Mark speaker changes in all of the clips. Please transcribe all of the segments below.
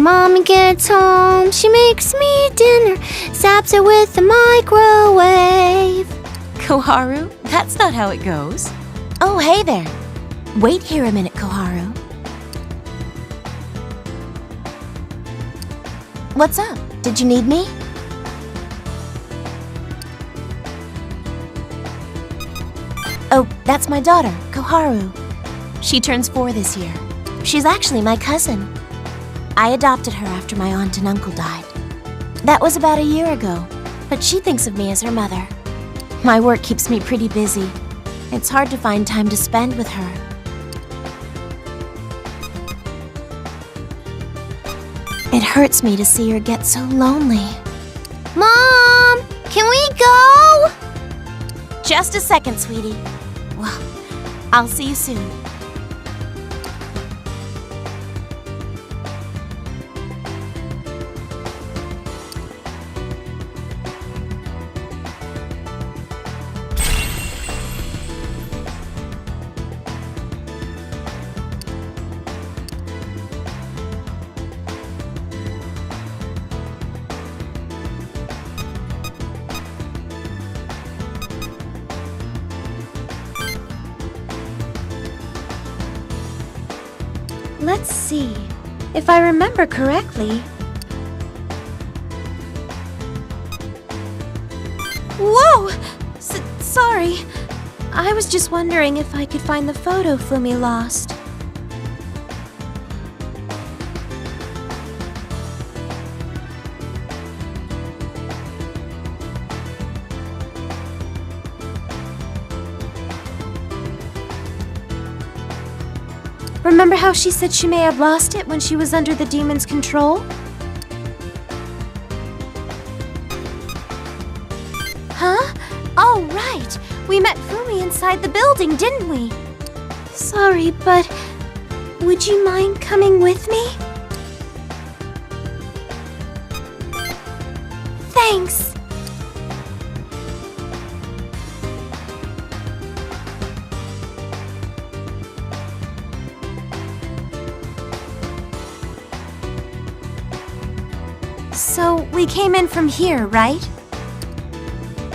Speaker 1: mommy gets home, she makes me dinner, zaps it with the microwave.
Speaker 2: Koharu, that's not how it goes. Oh, hey there. Wait here a minute, Koharu. What's up? Did you need me? Oh, that's my daughter, Koharu. She turns 4 this year. She's actually my cousin. I adopted her after my aunt and uncle died. That was about a year ago, but she thinks of me as her mother. My work keeps me pretty busy. It's hard to find time to spend with her. It hurts me to see her get so lonely.
Speaker 1: Mom, can we go?
Speaker 2: Just a second, sweetie. Well, I'll see you soon.
Speaker 1: Let's see. If I remember correctly... Whoa! Sorry. I was just wondering if I could find the photo Fumi lost. Remember how she said she may have lost it when she was under the demon's control? Huh? Oh, right! We met Fumi inside the building, didn't we? Sorry, but would you mind coming with me? Thanks! So, we came in from here, right?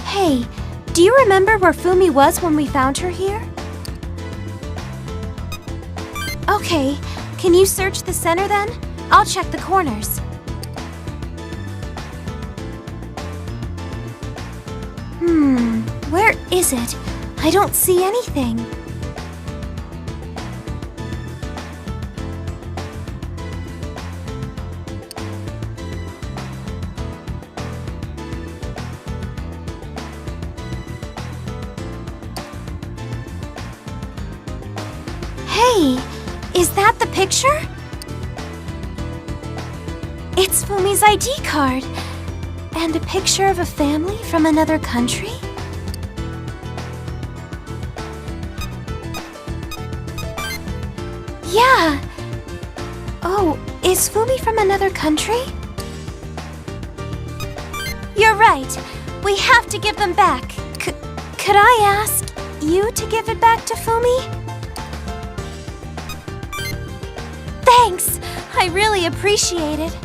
Speaker 1: Hey, do you remember where Fumi was when we found her here? Okay, can you search the center then? I'll check the corners. Where is it? I don't see anything. Hey, is that the picture? It's Fumi's ID card. And a picture of a family from another country? Yeah. Oh, is Fumi from another country? You're right. We have to give them back. Could I ask you to give it back to Fumi? Thanks! I really appreciate it.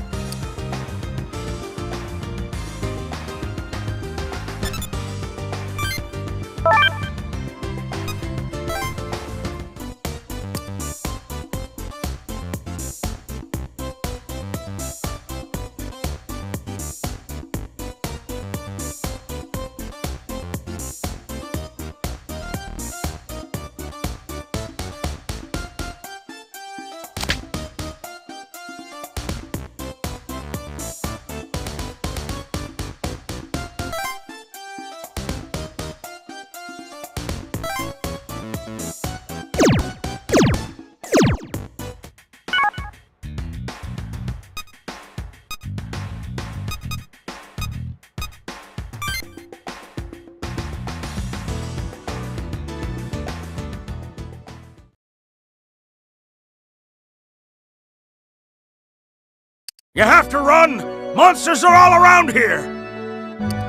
Speaker 3: You have to run! Monsters are all around here!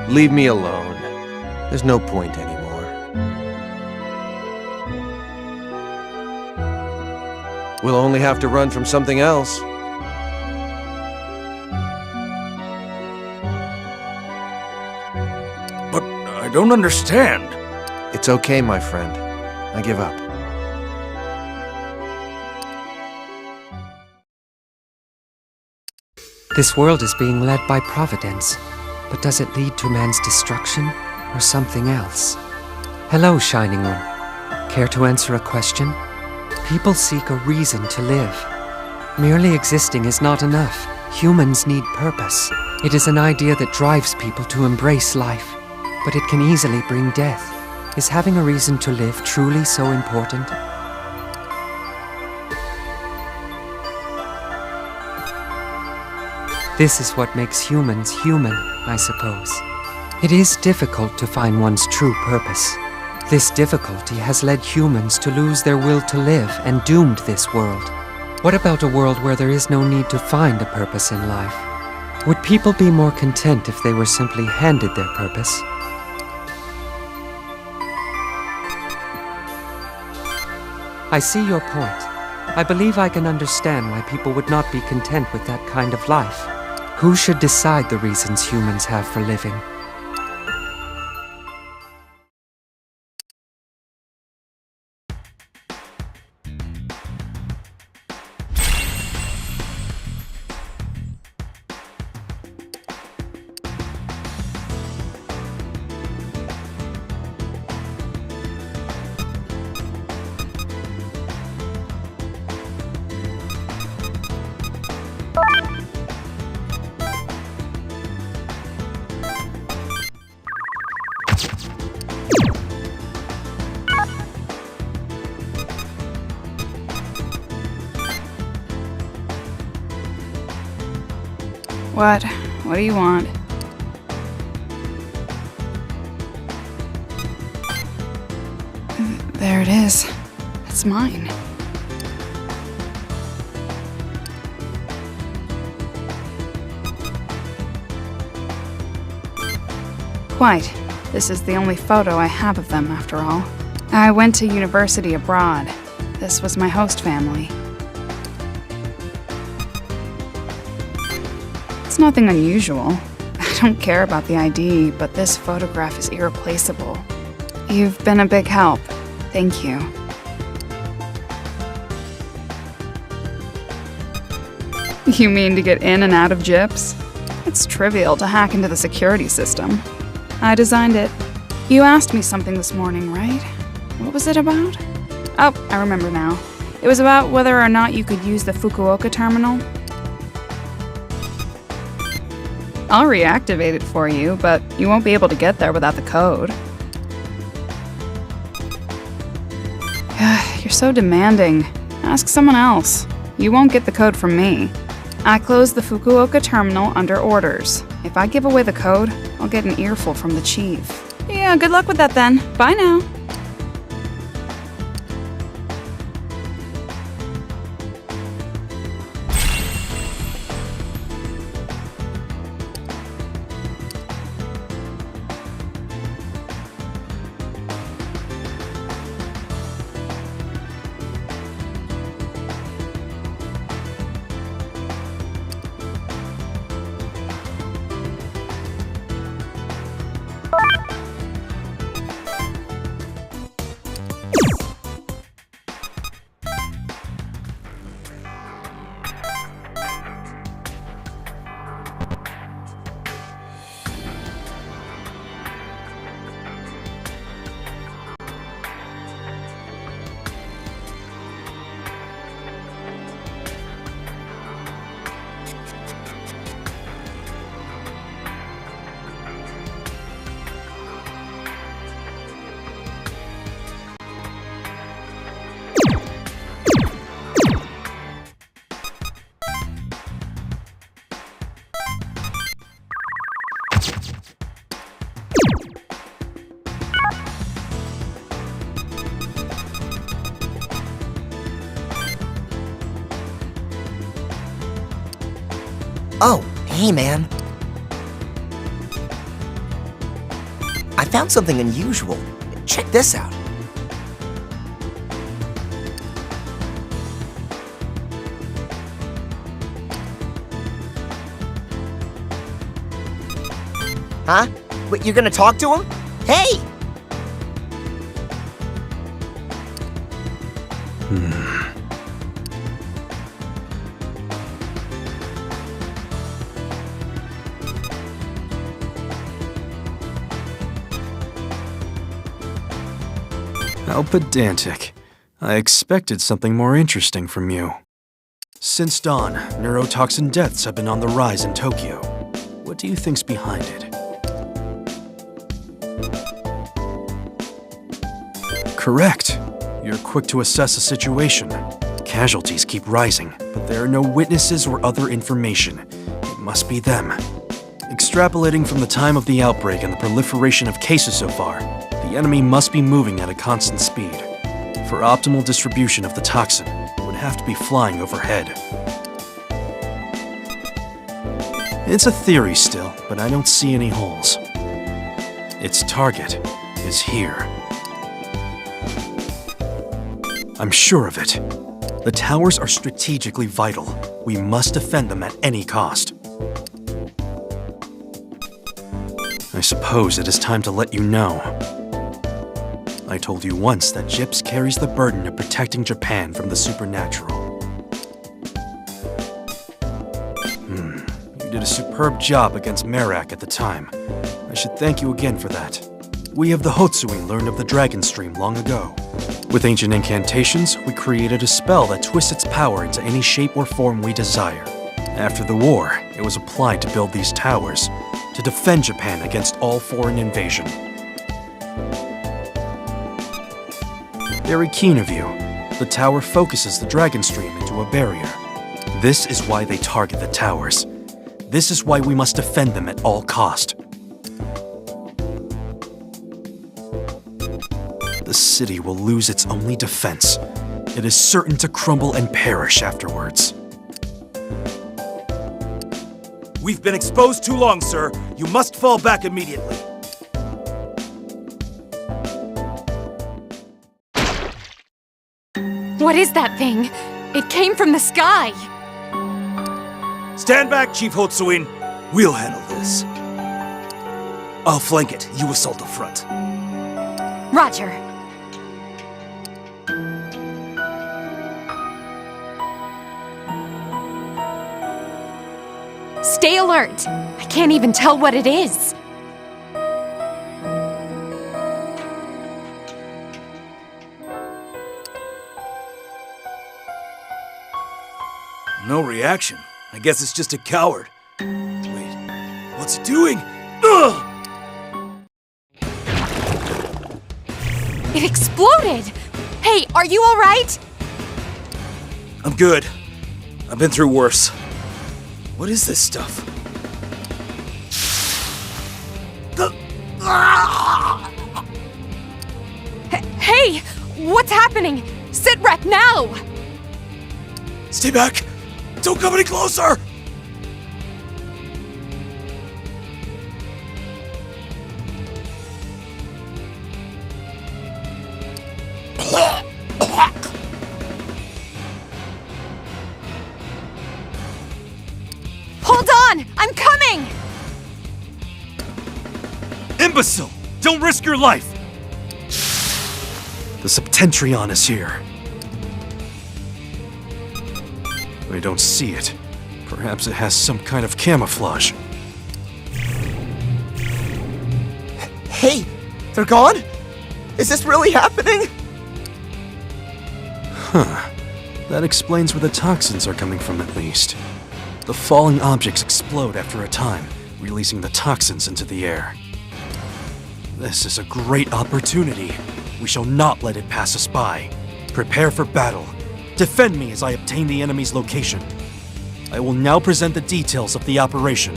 Speaker 4: Leave me alone. There's no point anymore. We'll only have to run from something else.
Speaker 3: don't understand.
Speaker 4: It's okay, my friend. I give up.
Speaker 5: This world is being led by Providence, but does it lead to man's destruction or something else? Hello, Shining One. Care to answer a question? People seek a reason to live. Merely existing is not enough. Humans need purpose. It is an idea that drives people to embrace life, but it can easily bring death. Is having a reason to live truly so important? This is what makes humans human, I suppose. It is difficult to find one's true purpose. This difficulty has led humans to lose their will to live and doomed this world. What about a world where there is no need to find a purpose in life? Would people be more content if they were simply handed their purpose? I see your point. I believe I can understand why people would not be content with that kind of life. Who should decide the reasons humans have for living?
Speaker 6: What? What do you want? There it is. It's mine. Quite. This is the only photo I have of them, after all. I went to university abroad. This was my host family. It's nothing unusual. I don't care about the ID, but this photograph is irreplaceable. You've been a big help. Thank you. You mean to get in and out of gyps? It's trivial to hack into the security system. I designed it. You asked me something this morning, right? What was it about? Oh, I remember now. It was about whether or not you could use the Fukuoka terminal. I'll reactivate it for you, but you won't be able to get there without the code. You're so demanding. Ask someone else. You won't get the code from me. I closed the Fukuoka terminal under orders. If I give away the code, I'll get an earful from the chief. Yeah, good luck with that then. Bye now.
Speaker 7: Oh, hey man. I found something unusual. Check this out. Huh? Wait, you're gonna talk to him? Hey!
Speaker 8: How pedantic. I expected something more interesting from you. Since dawn, neurotoxin deaths have been on the rise in Tokyo. What do you think's behind it? Correct. You're quick to assess a situation. Casualties keep rising, but there are no witnesses or other information. It must be them. Extrapolating from the time of the outbreak and the proliferation of cases so far, the enemy must be moving at a constant speed. For optimal distribution of the toxin, it would have to be flying overhead. It's a theory still, but I don't see any holes. Its target is here. I'm sure of it. The towers are strategically vital. We must defend them at any cost. I suppose it is time to let you know. I told you once that Gyps carries the burden of protecting Japan from the supernatural. You did a superb job against Merak at the time. I should thank you again for that. We of the Hotsuin learned of the Dragon Stream long ago. With ancient incantations, we created a spell that twists its power into any shape or form we desire. After the war, it was applied to build these towers, to defend Japan against all foreign invasion. Very keen of you. The tower focuses the Dragon Stream into a barrier. This is why they target the towers. This is why we must defend them at all cost. The city will lose its only defense. It is certain to crumble and perish afterwards.
Speaker 3: We've been exposed too long, sir. You must fall back immediately.
Speaker 9: What is that thing? It came from the sky!
Speaker 3: Stand back, Chief Hotsuin. We'll handle this. I'll flank it. You assault the front.
Speaker 9: Roger. Stay alert! I can't even tell what it is.
Speaker 3: No reaction. I guess it's just a coward. Wait, what's it doing? Ugh!
Speaker 9: It exploded! Hey, are you alright?
Speaker 3: I'm good. I've been through worse. What is this stuff?
Speaker 9: Hey! What's happening? Sit rep now!
Speaker 3: Stay back! Don't come any closer!
Speaker 9: Hold on! I'm coming!
Speaker 3: Imbecile! Don't risk your life!
Speaker 8: The Septentrion is here. I don't see it. Perhaps it has some kind of camouflage.
Speaker 7: Hey, they're gone? Is this really happening?
Speaker 8: Huh. That explains where the toxins are coming from, at least. The falling objects explode after a time, releasing the toxins into the air. This is a great opportunity. We shall not let it pass us by. Prepare for battle. Defend me as I obtain the enemy's location. I will now present the details of the operation.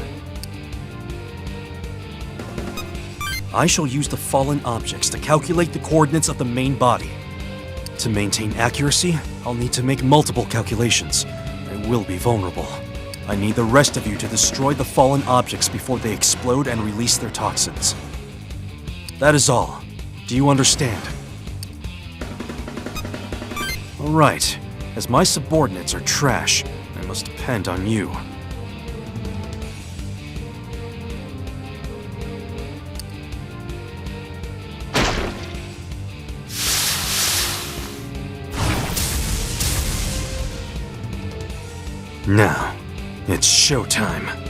Speaker 8: I shall use the fallen objects to calculate the coordinates of the main body. To maintain accuracy, I'll need to make multiple calculations. I will be vulnerable. I need the rest of you to destroy the fallen objects before they explode and release their toxins. That is all. Do you understand? All right. As my subordinates are trash, I must depend on you. Now, it's showtime.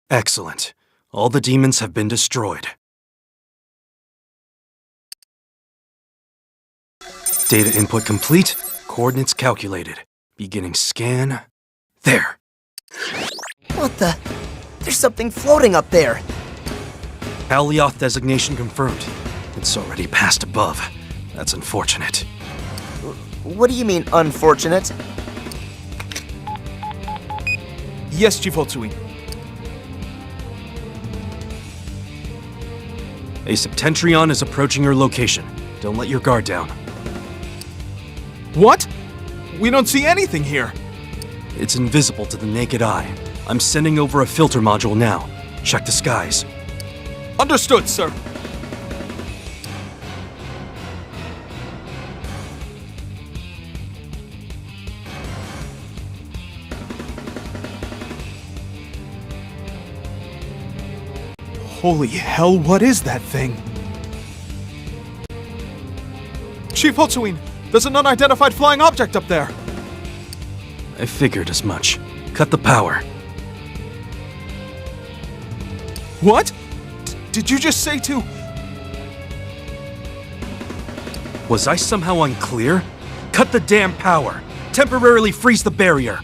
Speaker 8: Excellent. All the demons have been destroyed. Data input complete. Coordinates calculated. Beginning scan. There.
Speaker 7: What the? There's something floating up there.
Speaker 8: Alioth designation confirmed. It's already passed above. That's unfortunate.
Speaker 7: What do you mean, unfortunate?
Speaker 3: Yes, Chief Otsui.
Speaker 8: A Septentrion is approaching your location. Don't let your guard down.
Speaker 3: What? We don't see anything here.
Speaker 8: It's invisible to the naked eye. I'm sending over a filter module now. Check the skies.
Speaker 3: Understood, sir. Holy hell, what is that thing? Chief Hotsuin, there's an unidentified flying object up there.
Speaker 8: I figured as much. Cut the power.
Speaker 3: What? Did you just say to...
Speaker 8: Was I somehow unclear? Cut the damn power. Temporarily freeze the barrier.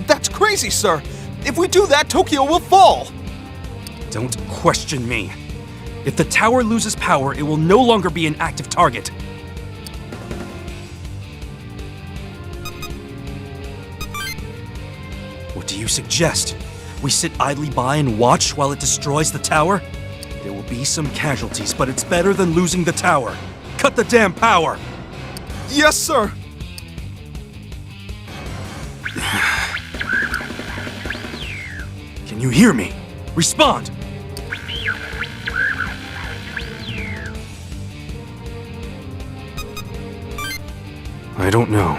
Speaker 3: That's crazy, sir. If we do that, Tokyo will fall.
Speaker 8: Don't question me. If the tower loses power, it will no longer be an active target. What do you suggest? We sit idly by and watch while it destroys the tower? There will be some casualties, but it's better than losing the tower. Cut the damn power!
Speaker 3: Yes, sir.
Speaker 8: Can you hear me? Respond! I don't know.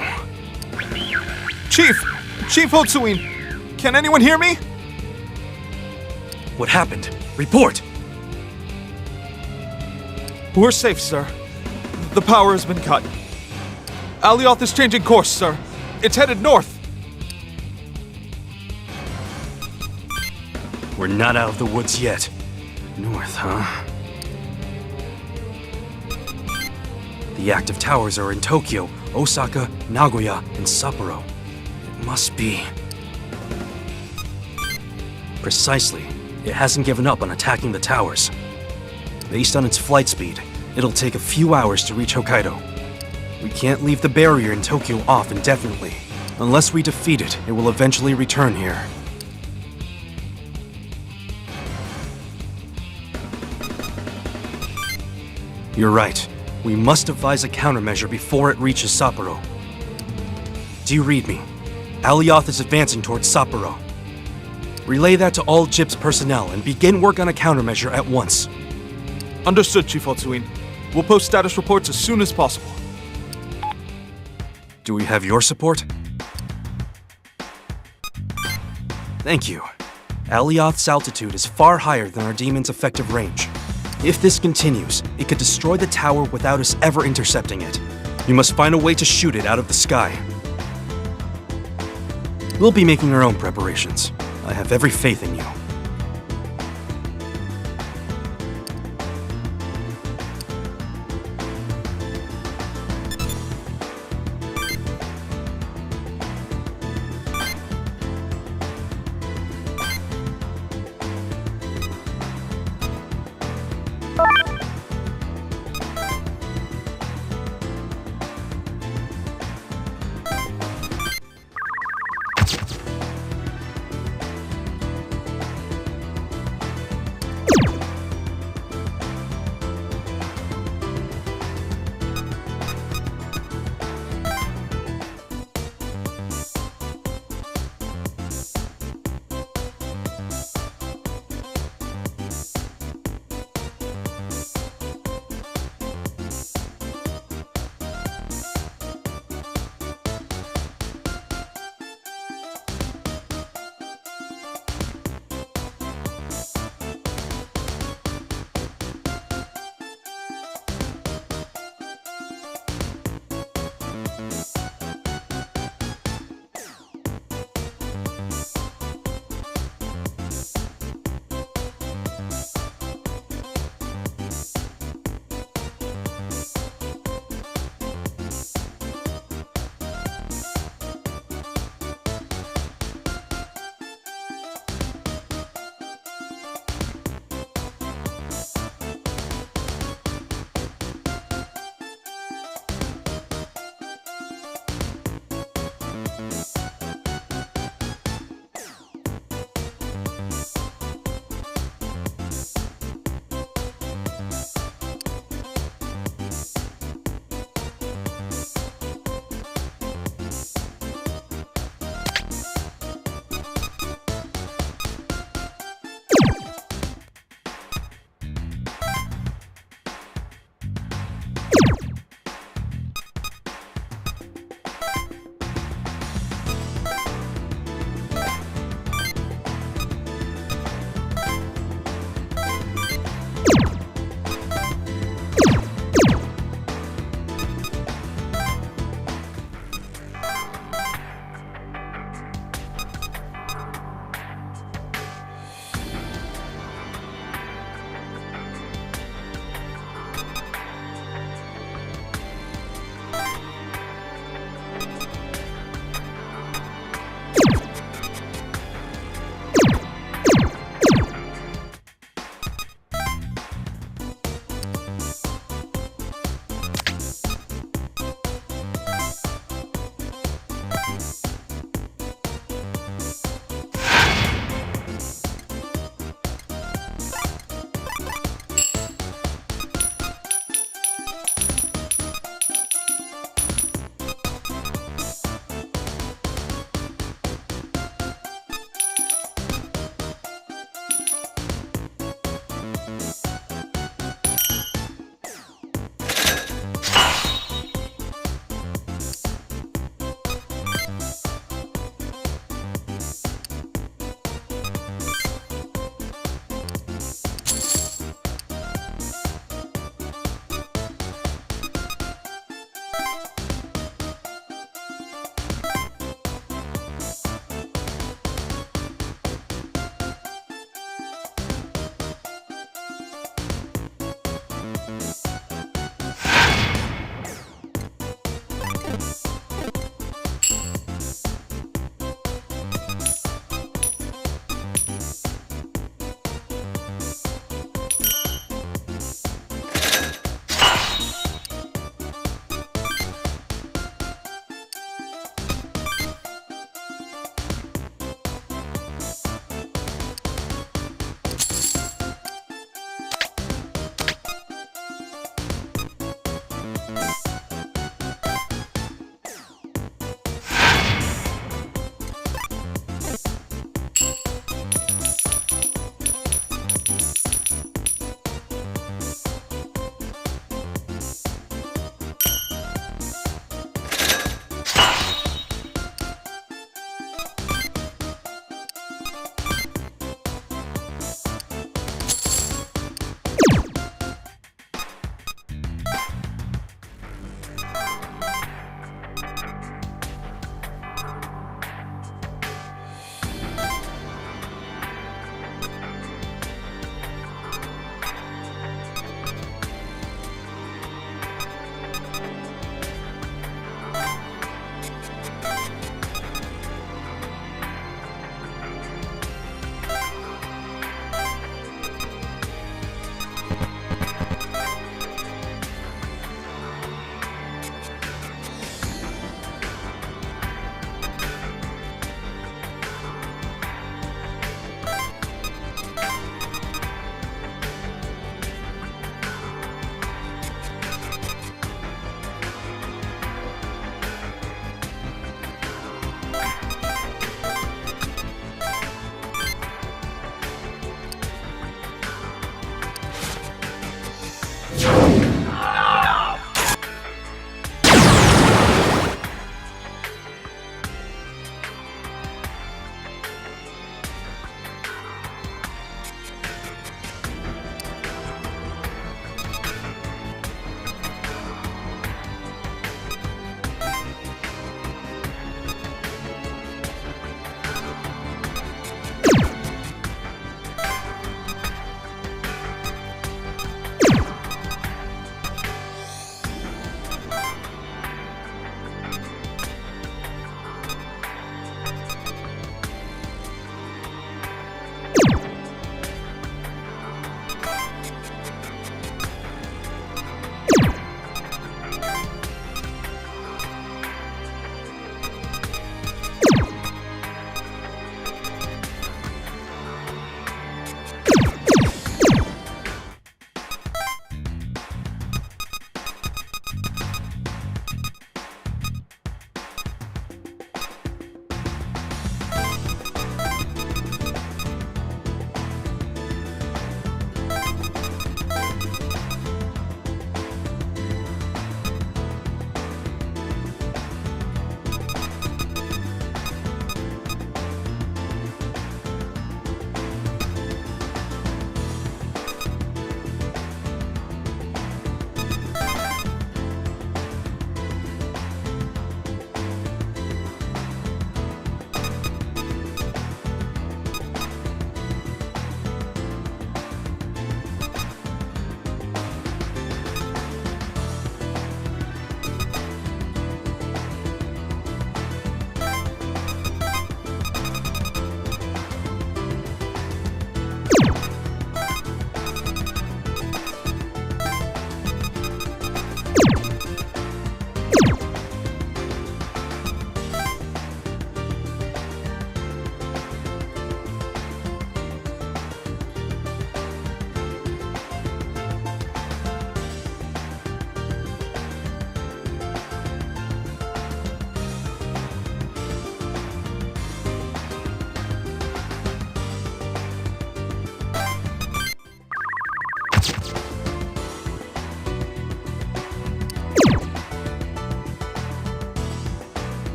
Speaker 3: Chief Hotsuin, can anyone hear me?
Speaker 8: What happened? Report!
Speaker 3: We're safe, sir. The power has been cut. Alioth is changing course, sir. It's headed north.
Speaker 8: We're not out of the woods yet. North, huh? The active towers are in Tokyo, Osaka, Nagoya, and Sapporo. It must be... Precisely. It hasn't given up on attacking the towers. Based on its flight speed, it'll take a few hours to reach Hokkaido. We can't leave the barrier in Tokyo off indefinitely. Unless we defeat it, it will eventually return here. You're right. We must devise a countermeasure before it reaches Sapporo. Do you read me? Alioth is advancing towards Sapporo. Relay that to all JIP's personnel and begin work on a countermeasure at once.
Speaker 3: Understood, Chief Hotsuin. We'll post status reports as soon as possible.
Speaker 8: Do we have your support? Thank you. Alioth's altitude is far higher than our demon's effective range. If this continues, it could destroy the tower without us ever intercepting it. You must find a way to shoot it out of the sky. We'll be making our own preparations. I have every faith in you.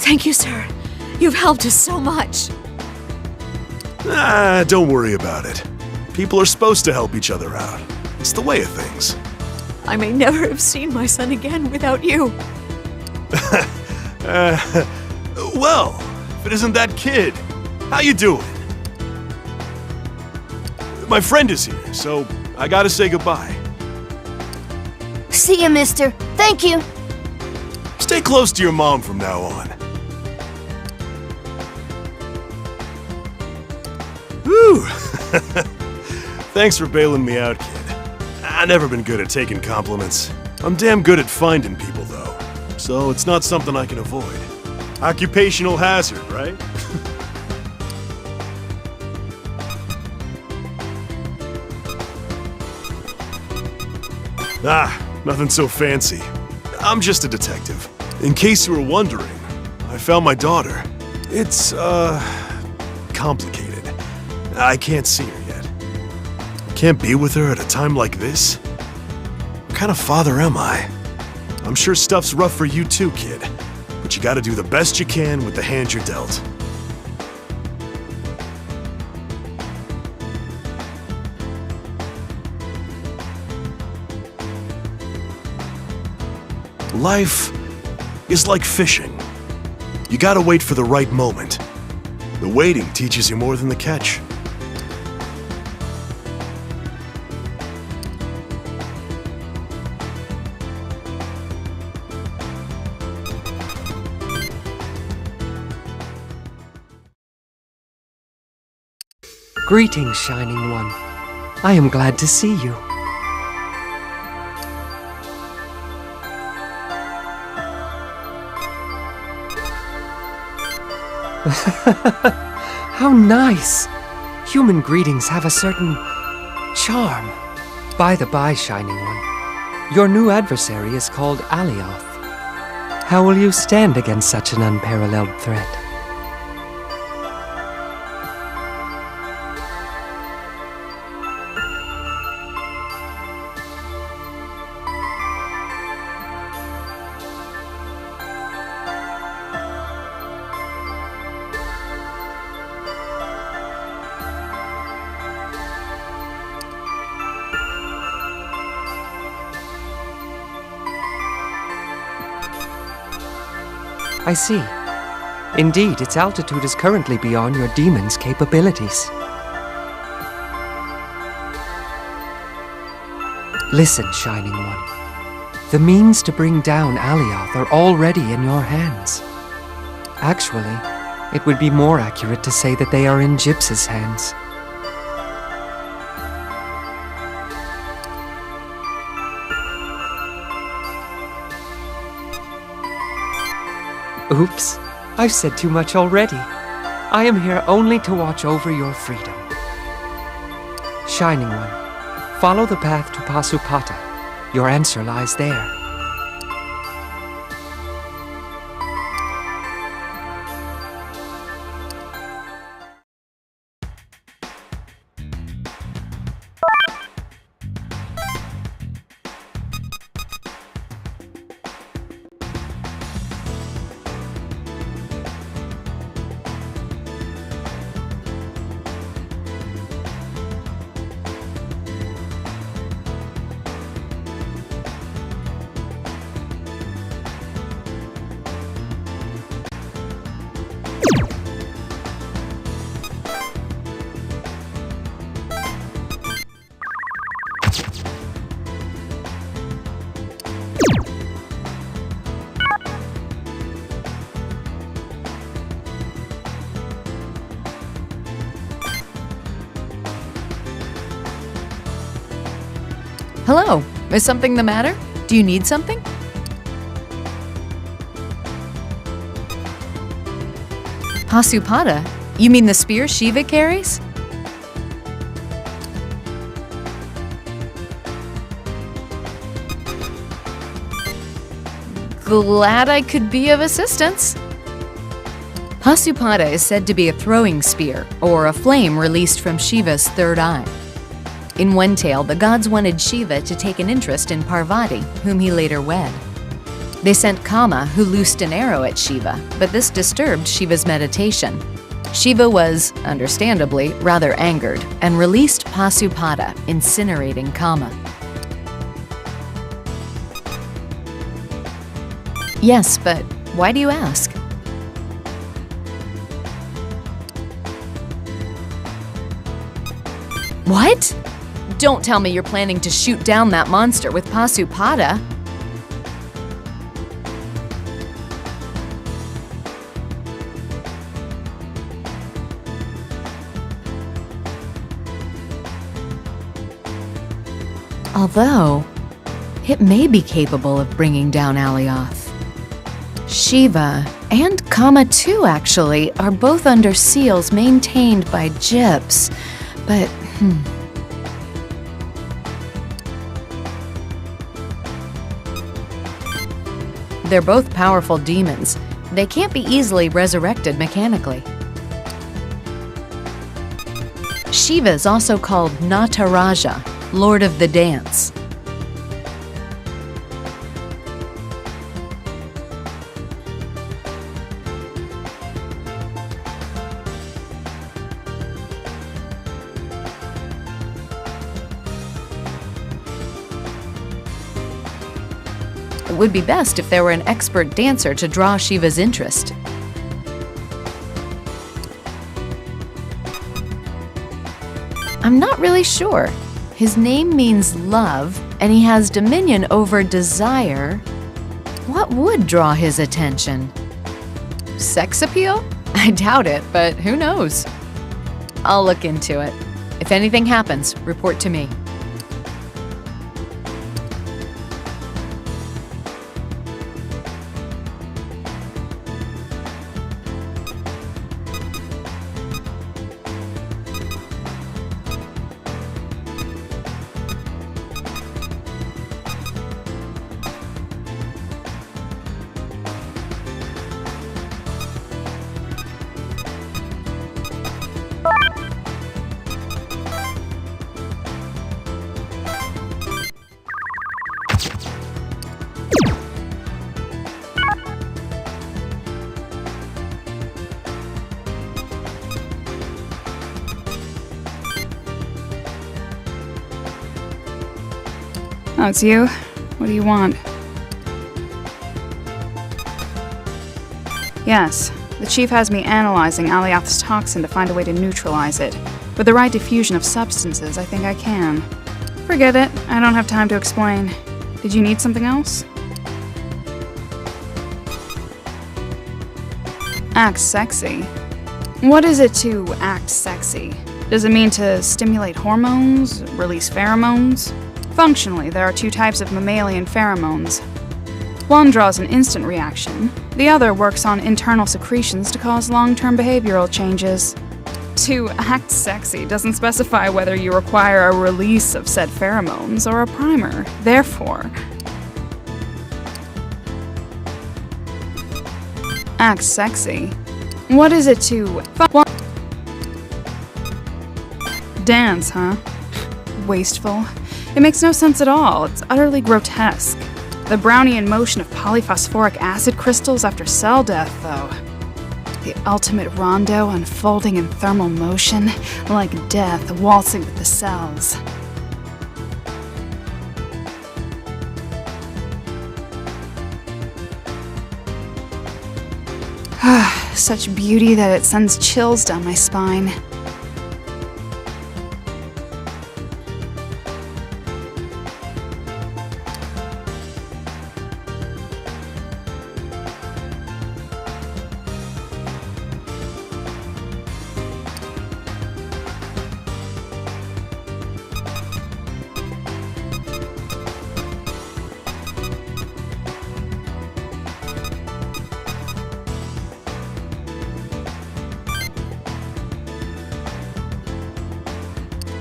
Speaker 9: Thank you, sir. You've helped us so much.
Speaker 10: Don't worry about it. People are supposed to help each other out. It's the way of things.
Speaker 9: I may never have seen my son again without you.
Speaker 10: Well, if it isn't that kid, how you doing? My friend is here, so I gotta say goodbye.
Speaker 1: See you, mister. Thank you.
Speaker 10: Stay close to your mom from now on. Whew! Thanks for bailing me out, kid. I've never been good at taking compliments. I'm damn good at finding people, though. So it's not something I can avoid. Occupational hazard, right? Nothing so fancy. I'm just a detective. In case you were wondering, I found my daughter. It's, complicated. I can't see her yet. Can't be with her at a time like this? What kind of father am I? I'm sure stuff's rough for you too, kid. But you gotta do the best you can with the hand you're dealt. Life is like fishing. You gotta wait for the right moment. The waiting teaches you more than the catch.
Speaker 5: Greetings, Shining One. I am glad to see you. How nice! Human greetings have a certain charm. By the by, Shining One, your new adversary is called Alioth. How will you stand against such an unparalleled threat? I see. Indeed, its altitude is currently beyond your demon's capabilities. Listen, Shining One. The means to bring down Alioth are already in your hands. Actually, it would be more accurate to say that they are in Gyps's hands. Oops, I've said too much already. I am here only to watch over your freedom. Shining One, follow the path to Pasupata. Your answer lies there.
Speaker 11: Hello, is something the matter? Do you need something? Pasupata? You mean the spear Shiva carries? Glad I could be of assistance. Pasupata is said to be a throwing spear, or a flame released from Shiva's third eye. In one tale, the gods wanted Shiva to take an interest in Parvati, whom he later wed. They sent Kama, who loosed an arrow at Shiva, but this disturbed Shiva's meditation. Shiva was, understandably, rather angered and released Pasupada, incinerating Kama. Yes, but why do you ask? What? Don't tell me you're planning to shoot down that monster with Pasupada. Although, it may be capable of bringing down Alioth. Shiva, and Kama too actually, are both under seals maintained by Gyps, but They're both powerful demons. They can't be easily resurrected mechanically. Shiva is also called Nataraja, Lord of the Dance. It would be best if there were an expert dancer to draw Shiva's interest. I'm not really sure. His name means love, and he has dominion over desire. What would draw his attention? Sex appeal? I doubt it, but who knows? I'll look into it. If anything happens, report to me.
Speaker 6: Oh, it's you? What do you want? Yes, the chief has me analyzing Alioth's toxin to find a way to neutralize it. With the right diffusion of substances, I think I can. Forget it, I don't have time to explain. Did you need something else? Act sexy? What is it to act sexy? Does it mean to stimulate hormones, release pheromones? Functionally, there are two types of mammalian pheromones. One draws an instant reaction, the other works on internal secretions to cause long-term behavioral changes. To act sexy doesn't specify whether you require a release of said pheromones or a primer. Therefore, act sexy. What is it to dance, huh? Wasteful. It makes no sense at all. It's utterly grotesque. The Brownian motion of polyphosphoric acid crystals after cell death, though. The ultimate rondo unfolding in thermal motion, like death waltzing with the cells. Such beauty that it sends chills down my spine.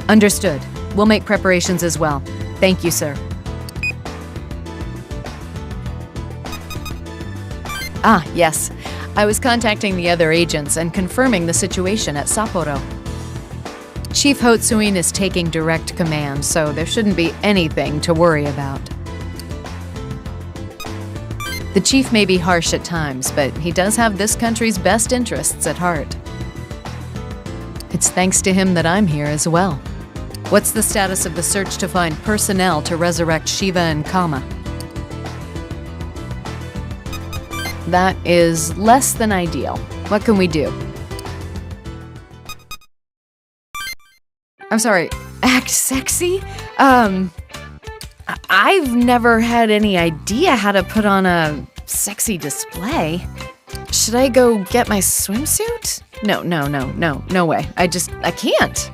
Speaker 11: Understood. We'll make preparations as well. Thank you, sir. Ah, yes. I was contacting the other agents and confirming the situation at Sapporo. Chief Hotsuin is taking direct command, so there shouldn't be anything to worry about. The chief may be harsh at times, but he does have this country's best interests at heart. It's thanks to him that I'm here as well. What's the status of the search to find personnel to resurrect Shiva and Kama? That is less than ideal. What can we do? I'm sorry, act sexy? I've never had any idea how to put on a sexy display. Should I go get my swimsuit? No way. I can't.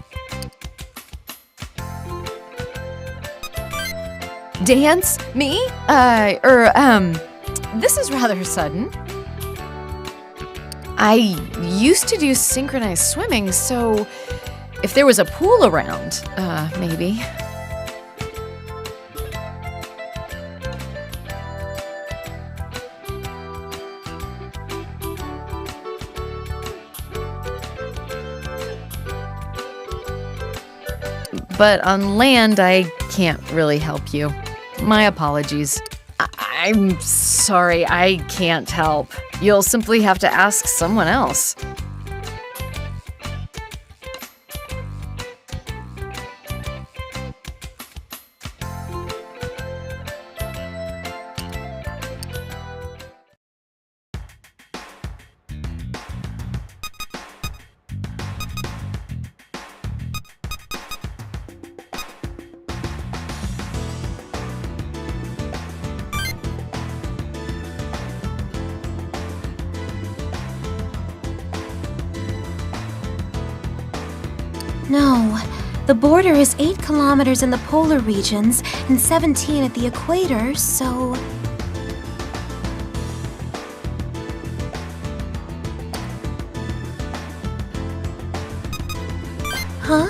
Speaker 11: Dance? Me? This is rather sudden. I used to do synchronized swimming, so if there was a pool around, maybe. But on land, I can't really help you. My apologies. I'm sorry, I can't help. You'll simply have to ask someone else.
Speaker 1: No, the border is 8 kilometers in the polar regions and 17 at the equator, so... Huh?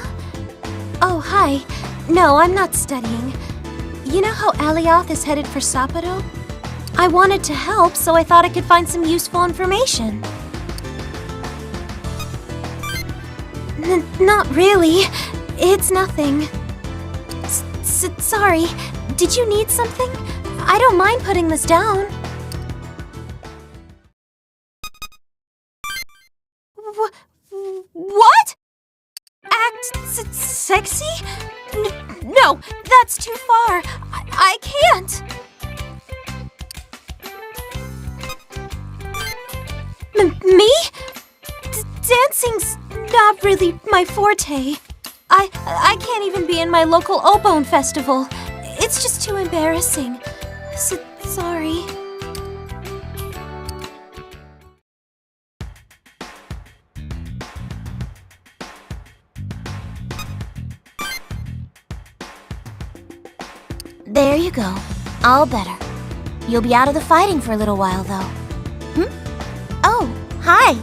Speaker 1: Oh, hi. No, I'm not studying. You know how Alioth is headed for Sapporo? I wanted to help, so I thought I could find some useful information. Not really. It's nothing. Sorry. Did you need something? I don't mind putting this down. What? Act sexy? No, that's too far. I can't. Me? Dancing's not really my forte. I can't even be in my local Obon festival. It's just too embarrassing. Sorry. There you go. All better. You'll be out of the fighting for a little while, though. Oh, hi.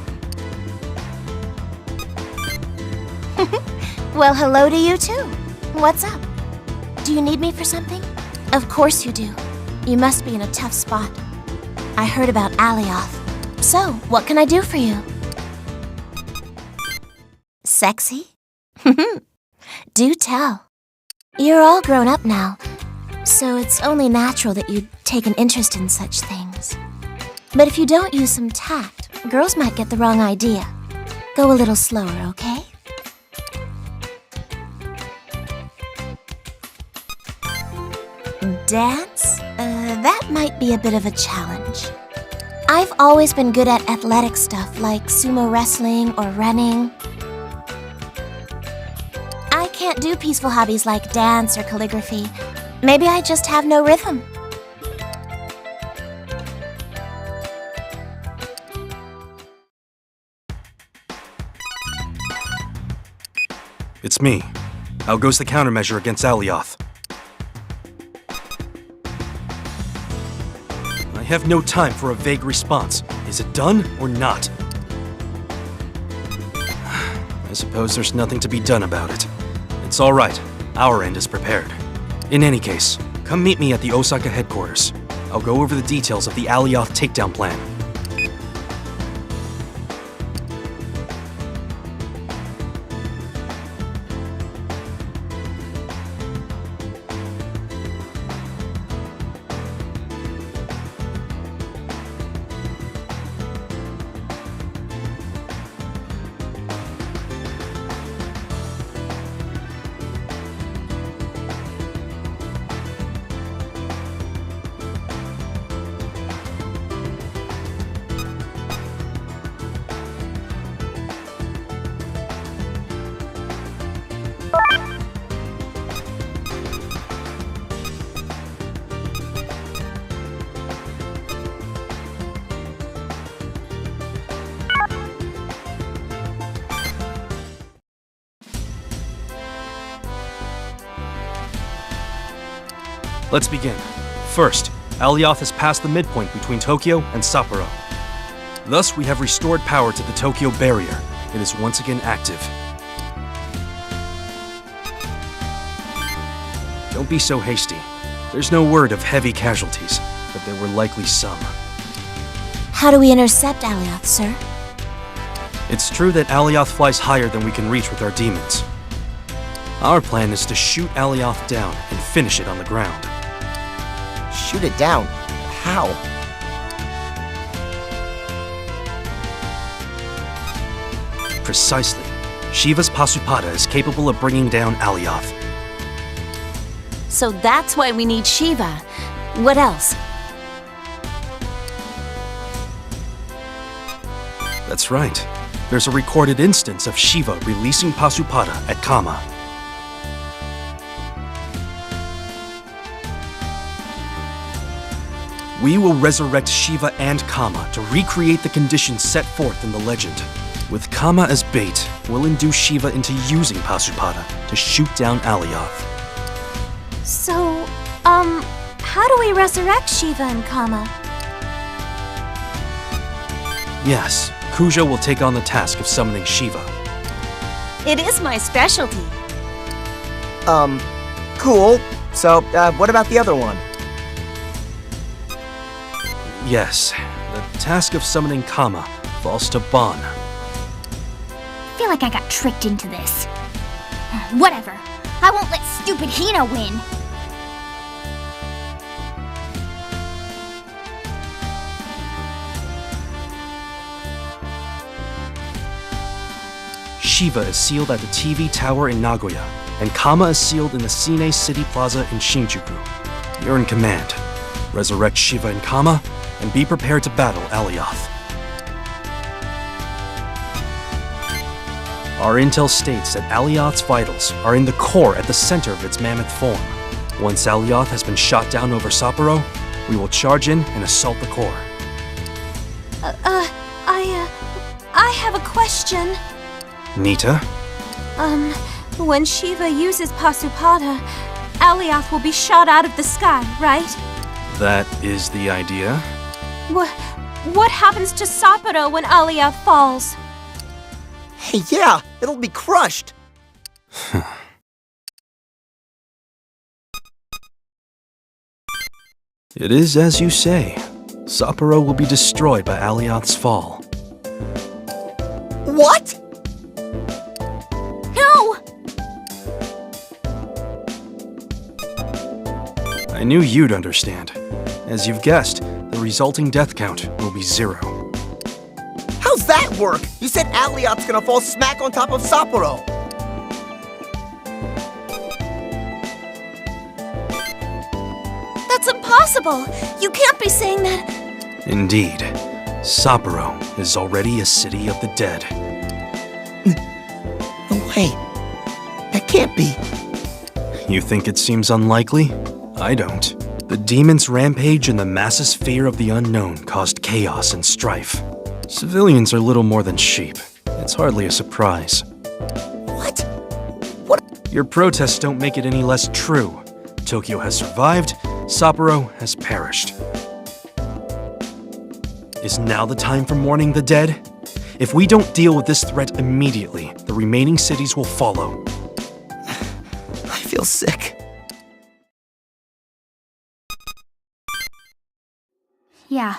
Speaker 1: Well, hello to you too. What's up? Do you need me for something? Of course you do. You must be in a tough spot. I heard about Alioth. So, what can I do for you? Sexy? Do tell. You're all grown up now, so it's only natural that you'd take an interest in such things. But if you don't use some tact, girls might get the wrong idea. Go a little slower, okay? Dance? That might be a bit of a challenge. I've always been good at athletic stuff like sumo wrestling or running. I can't do peaceful hobbies like dance or calligraphy. Maybe I just have no rhythm.
Speaker 8: It's me. How goes the countermeasure against Alioth? I have no time for a vague response. Is it done or not? I suppose there's nothing to be done about it. It's all right. Our end is prepared. In any case, come meet me at the Osaka headquarters. I'll go over the details of the Alioth takedown plan. Let's begin. First, Alioth has passed the midpoint between Tokyo and Sapporo. Thus, we have restored power to the Tokyo barrier. It is once again active. Don't be so hasty. There's no word of heavy casualties, but there were likely some.
Speaker 1: How do we intercept Alioth, sir?
Speaker 8: It's true that Alioth flies higher than we can reach with our demons. Our plan is to shoot Alioth down and finish it on the ground.
Speaker 7: Shoot it down? How?
Speaker 8: Precisely. Shiva's Pasupada is capable of bringing down Alioth.
Speaker 2: So that's why we need Shiva. What else?
Speaker 8: That's right. There's a recorded instance of Shiva releasing Pasupada at Kama. We will resurrect Shiva and Kama to recreate the conditions set forth in the legend. With Kama as bait, we'll induce Shiva into using Pasupada to shoot down Alioth.
Speaker 1: So, how do we resurrect Shiva and Kama?
Speaker 8: Yes, Kuja will take on the task of summoning Shiva.
Speaker 2: It is my specialty.
Speaker 7: Cool. So, what about the other one?
Speaker 8: Yes, the task of summoning Kama falls to Bon.
Speaker 12: I feel like I got tricked into this. Whatever. I won't let stupid Hina win.
Speaker 8: Shiva is sealed at the TV tower in Nagoya, and Kama is sealed in the Sine City Plaza in Shinjuku. You're in command. Resurrect Shiva and Kama, and be prepared to battle Alioth. Our intel states that Alioth's vitals are in the core at the center of its mammoth form. Once Alioth has been shot down over Sapporo, we will charge in and assault the core.
Speaker 1: I have a question.
Speaker 8: Nita?
Speaker 1: When Shiva uses Pasupada, Alioth will be shot out of the sky, right?
Speaker 8: That is the idea.
Speaker 1: What happens to Sapporo when Alioth falls?
Speaker 7: Hey, yeah, it'll be crushed.
Speaker 8: It is as you say. Sapporo will be destroyed by Alioth's fall.
Speaker 7: What?
Speaker 1: No!
Speaker 8: I knew you'd understand. As you've guessed, the resulting death count will be 0.
Speaker 7: How's that work? You said Alioth's gonna fall smack on top of Sapporo.
Speaker 1: That's impossible! You can't be saying that.
Speaker 8: Indeed. Sapporo is already a city of the dead.
Speaker 7: No way. That can't be.
Speaker 8: You think it seems unlikely? I don't. The demon's rampage and the massosphere of the unknown caused chaos and strife. Civilians are little more than sheep. It's hardly a surprise.
Speaker 7: What?
Speaker 8: Your protests don't make it any less true. Tokyo has survived, Sapporo has perished. Is now the time for mourning the dead? If we don't deal with this threat immediately, the remaining cities will follow.
Speaker 7: I feel sick.
Speaker 12: Yeah.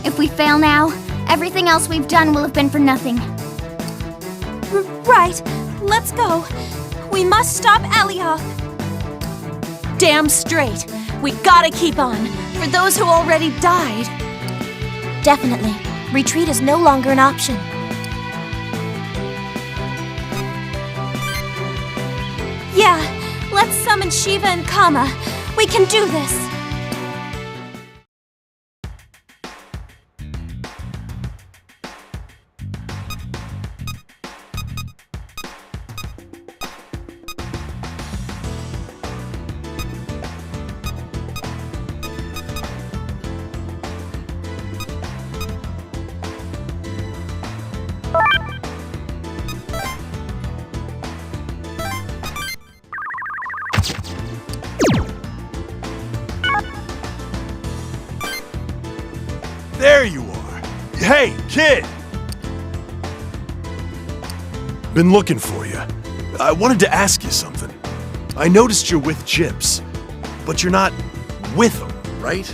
Speaker 12: If we fail now, everything else we've done will have been for nothing.
Speaker 1: Right. Let's go. We must stop Alioth.
Speaker 2: Damn straight. We gotta keep on. For those who already died.
Speaker 1: Definitely. Retreat is no longer an option. Yeah. Let's summon Shiva and Kama. We can do this.
Speaker 10: Kid! Been looking for you. I wanted to ask you something. I noticed you're with Gyps, but you're not with them, right?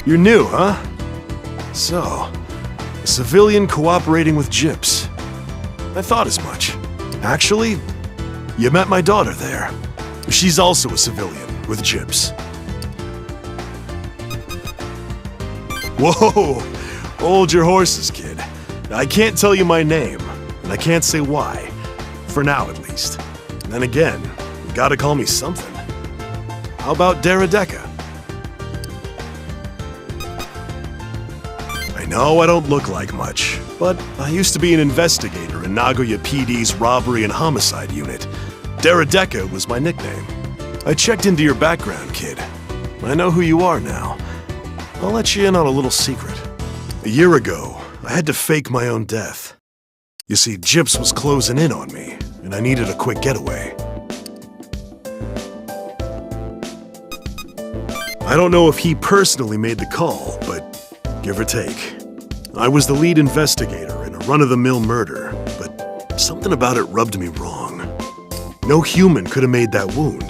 Speaker 10: You're new, huh? So, a civilian cooperating with Gyps. I thought as much. Actually, you met my daughter there. She's also a civilian with Gyps. Whoa! Hold your horses, kid. I can't tell you my name, and I can't say why. For now, at least. Then again, you gotta call me something. How about Deradeka? I know I don't look like much, but I used to be an investigator in Nagoya PD's robbery and homicide unit. Deradeka was my nickname. I checked into your background, kid. I know who you are now. I'll let you in on a little secret. A year ago, I had to fake my own death. You see, Gyps was closing in on me, and I needed a quick getaway. I don't know if he personally made the call, but give or take. I was the lead investigator in a run-of-the-mill murder, but something about it rubbed me wrong. No human could have made that wound.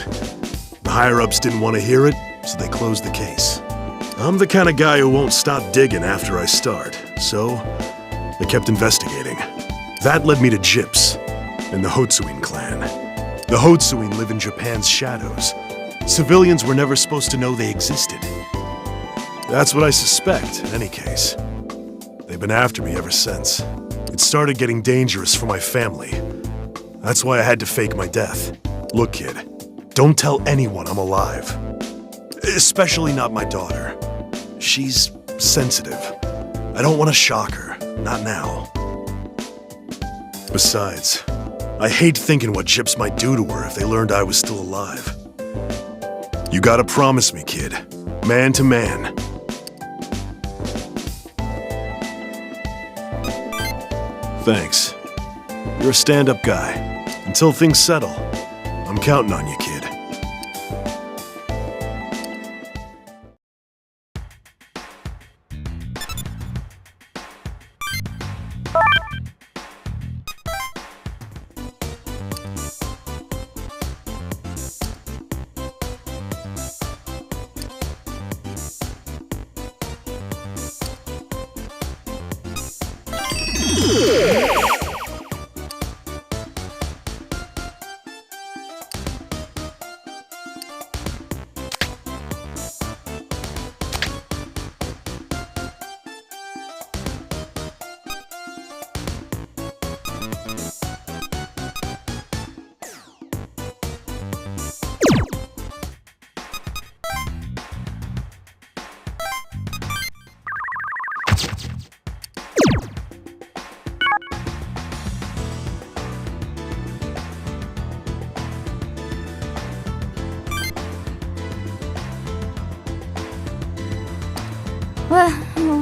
Speaker 10: The higher-ups didn't want to hear it, so they closed the case. I'm the kind of guy who won't stop digging after I start, so I kept investigating. That led me to Gyps and the Hotsuin clan. The Hotsuin live in Japan's shadows. Civilians were never supposed to know they existed. That's what I suspect, in any case. They've been after me ever since. It started getting dangerous for my family. That's why I had to fake my death. Look, kid, don't tell anyone I'm alive. Especially not my daughter. She's sensitive. I don't want to shock her. Not now. Besides, I hate thinking what Gyps might do to her if they learned I was still alive. You gotta promise me, kid. Man to man. Thanks. You're a stand-up guy. Until things settle, I'm counting on you, kid.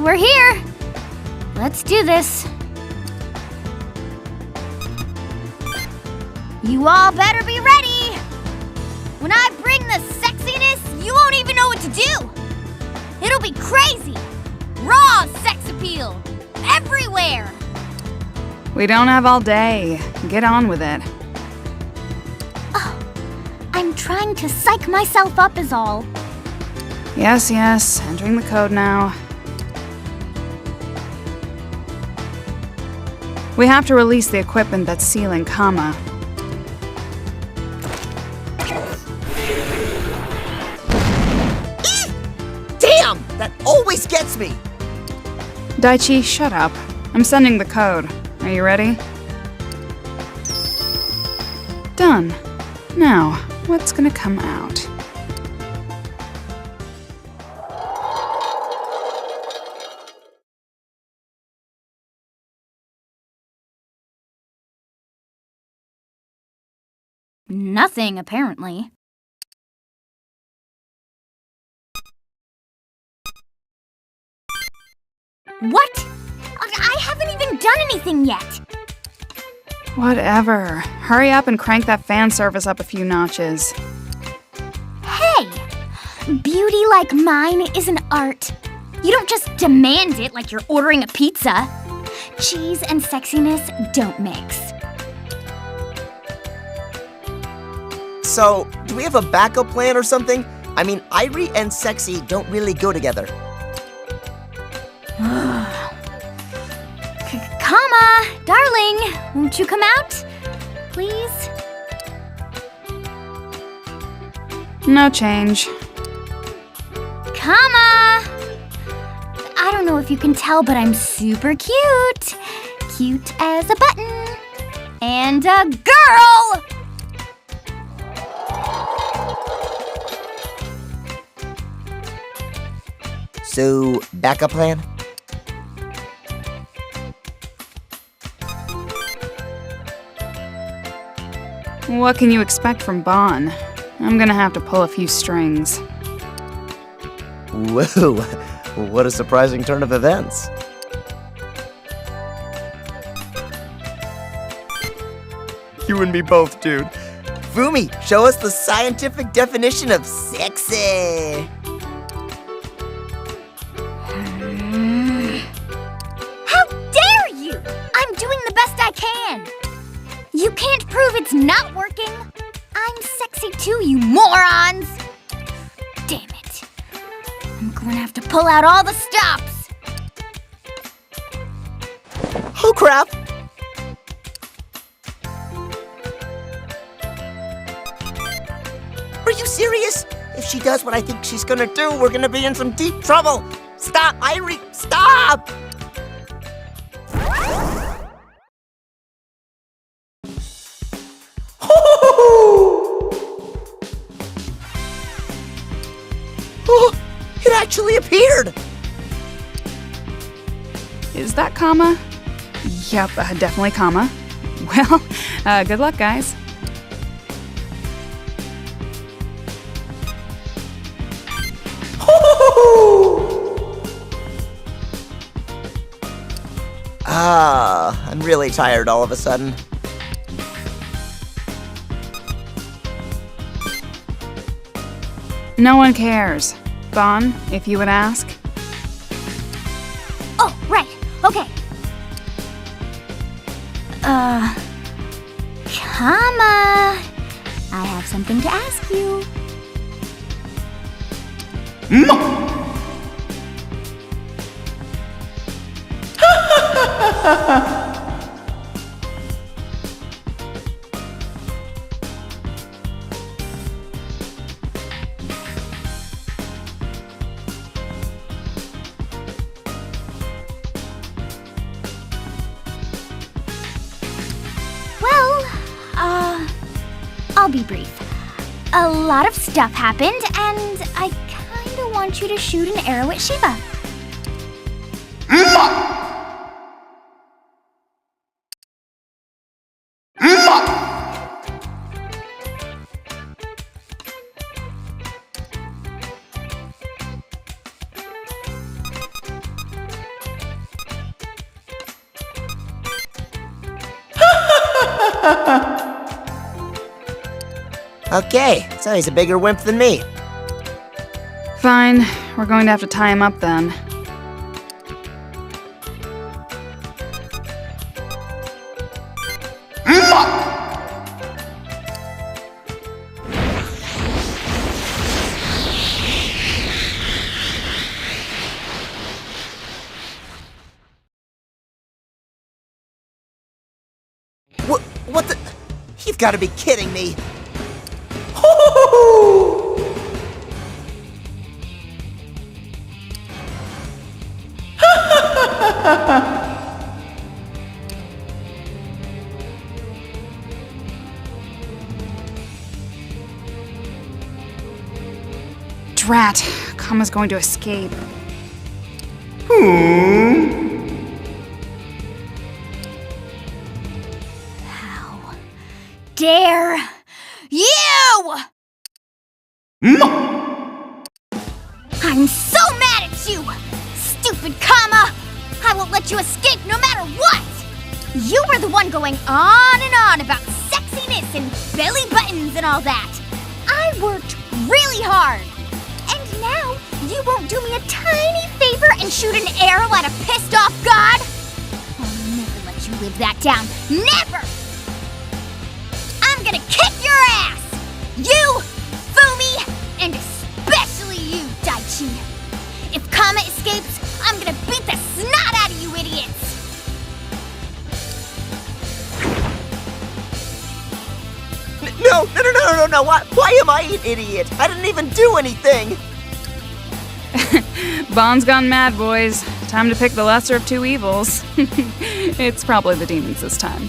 Speaker 12: We're here. Let's do this. You all better be ready. When I bring the sexiness, you won't even know what to do. It'll be crazy. Raw sex appeal. Everywhere.
Speaker 6: We don't have all day. Get on with it.
Speaker 12: Oh, I'm trying to psych myself up is all.
Speaker 6: Yes, yes. Entering the code now. We have to release the equipment that's sealing Kama.
Speaker 7: Damn! That always gets me!
Speaker 6: Daichi, shut up. I'm sending the code. Are you ready? Done. Now, what's gonna come out?
Speaker 12: Nothing, apparently. What? I haven't even done anything yet.
Speaker 6: Whatever. Hurry up and crank that fan service up a few notches.
Speaker 12: Hey! Beauty like mine is an art. You don't just demand it like you're ordering a pizza. Cheese and sexiness don't mix.
Speaker 7: So, do we have a backup plan or something? I mean, Irie and sexy don't really go together.
Speaker 12: Kama, darling, won't you come out? Please?
Speaker 6: No change.
Speaker 12: Kama! I don't know if you can tell, but I'm super cute. Cute as a button. And a girl!
Speaker 7: So, backup plan?
Speaker 6: What can you expect from Bon? I'm gonna have to pull a few strings.
Speaker 7: Whoa, what a surprising turn of events. You and me both, dude. Fumi, show us the scientific definition of sexy.
Speaker 12: How dare you! I'm doing the best I can. You can't prove it's not working. I'm sexy too, you morons. Damn it. I'm gonna have to pull out all the stops.
Speaker 7: Oh, crap. Are you serious? If she does what I think she's gonna do, we're gonna be in some deep trouble. Stop, Irie, stop! Oh, it actually appeared!
Speaker 6: Is that Kama? Yep, definitely Kama. Well, good luck, guys.
Speaker 7: I'm really tired all of a sudden.
Speaker 6: No one cares. Bon, if you would ask.
Speaker 12: Oh, right. Okay. Kama, I have something to ask you. I'll be brief. A lot of stuff happened, and I kinda want you to shoot an arrow at Shiva.
Speaker 7: Okay, so he's a bigger wimp than me.
Speaker 6: Fine, we're going to have to tie him up then.
Speaker 7: What the? You've got to be kidding me.
Speaker 6: Drat, Kama's going to escape.
Speaker 12: How dare you! I'm so mad at you! Stupid Kama! I won't let you escape no matter what! You were the one going on and on about sexiness and belly buttons and all that. I worked really hard. And You won't do me a tiny favor and shoot an arrow at a pissed off god? I'll never let you live that down. Never! I'm gonna kick your ass! You, Fumi, and especially you, Daichi. If Kama escapes, I'm gonna beat the snot out of you idiots!
Speaker 7: No, why am I an idiot? I didn't even do anything!
Speaker 6: Bond's gone mad, boys. Time to pick the lesser of two evils. It's probably the demons this time.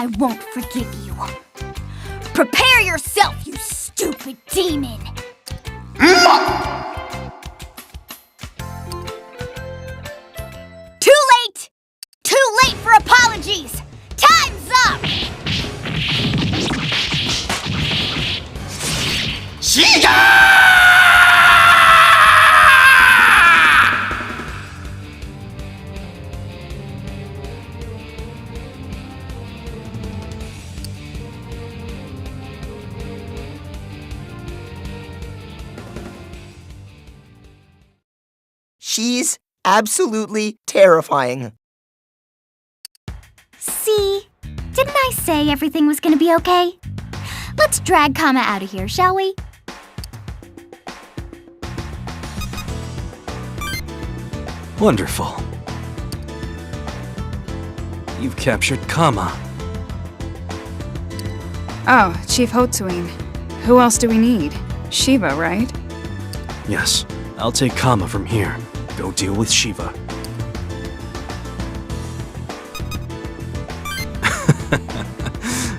Speaker 12: I won't forgive you. Prepare yourself, you stupid demon! Too late! Too late for apologies! Time's up!
Speaker 7: She's absolutely terrifying.
Speaker 12: See? Didn't I say everything was gonna be okay? Let's drag Kama out of here, shall we?
Speaker 8: Wonderful. You've captured Kama.
Speaker 6: Oh, Chief Hotsuin. Who else do we need? Shiva, right?
Speaker 8: Yes, I'll take Kama from here. Go deal with Shiva.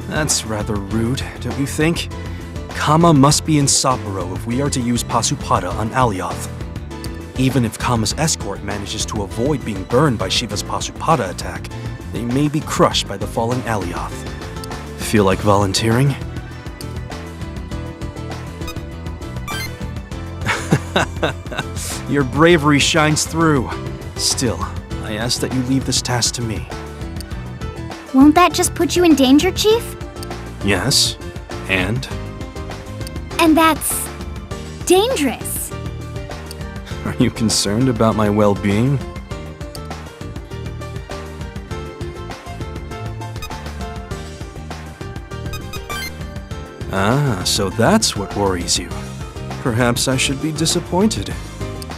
Speaker 8: That's rather rude, don't you think? Kama must be in Sapporo if we are to use Pasupada on Alioth. Even if Kama's escort manages to avoid being burned by Shiva's Pasupada attack, they may be crushed by the falling Alioth. Feel like volunteering? Your bravery shines through. Still, I ask that you leave this task to me.
Speaker 12: Won't that just put you in danger, Chief?
Speaker 8: Yes, and?
Speaker 12: And that's dangerous.
Speaker 8: Are you concerned about my well-being? Ah, so that's what worries you. Perhaps I should be disappointed.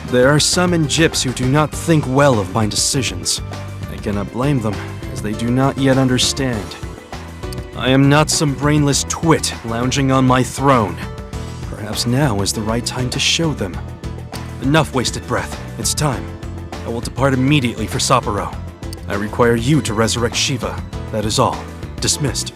Speaker 8: There are some in Gyps who do not think well of my decisions. I cannot blame them, as they do not yet understand. I am not some brainless twit lounging on my throne. Perhaps now is the right time to show them. Enough wasted breath. It's time. I will depart immediately for Sapporo. I require you to resurrect Shiva. That is all. Dismissed.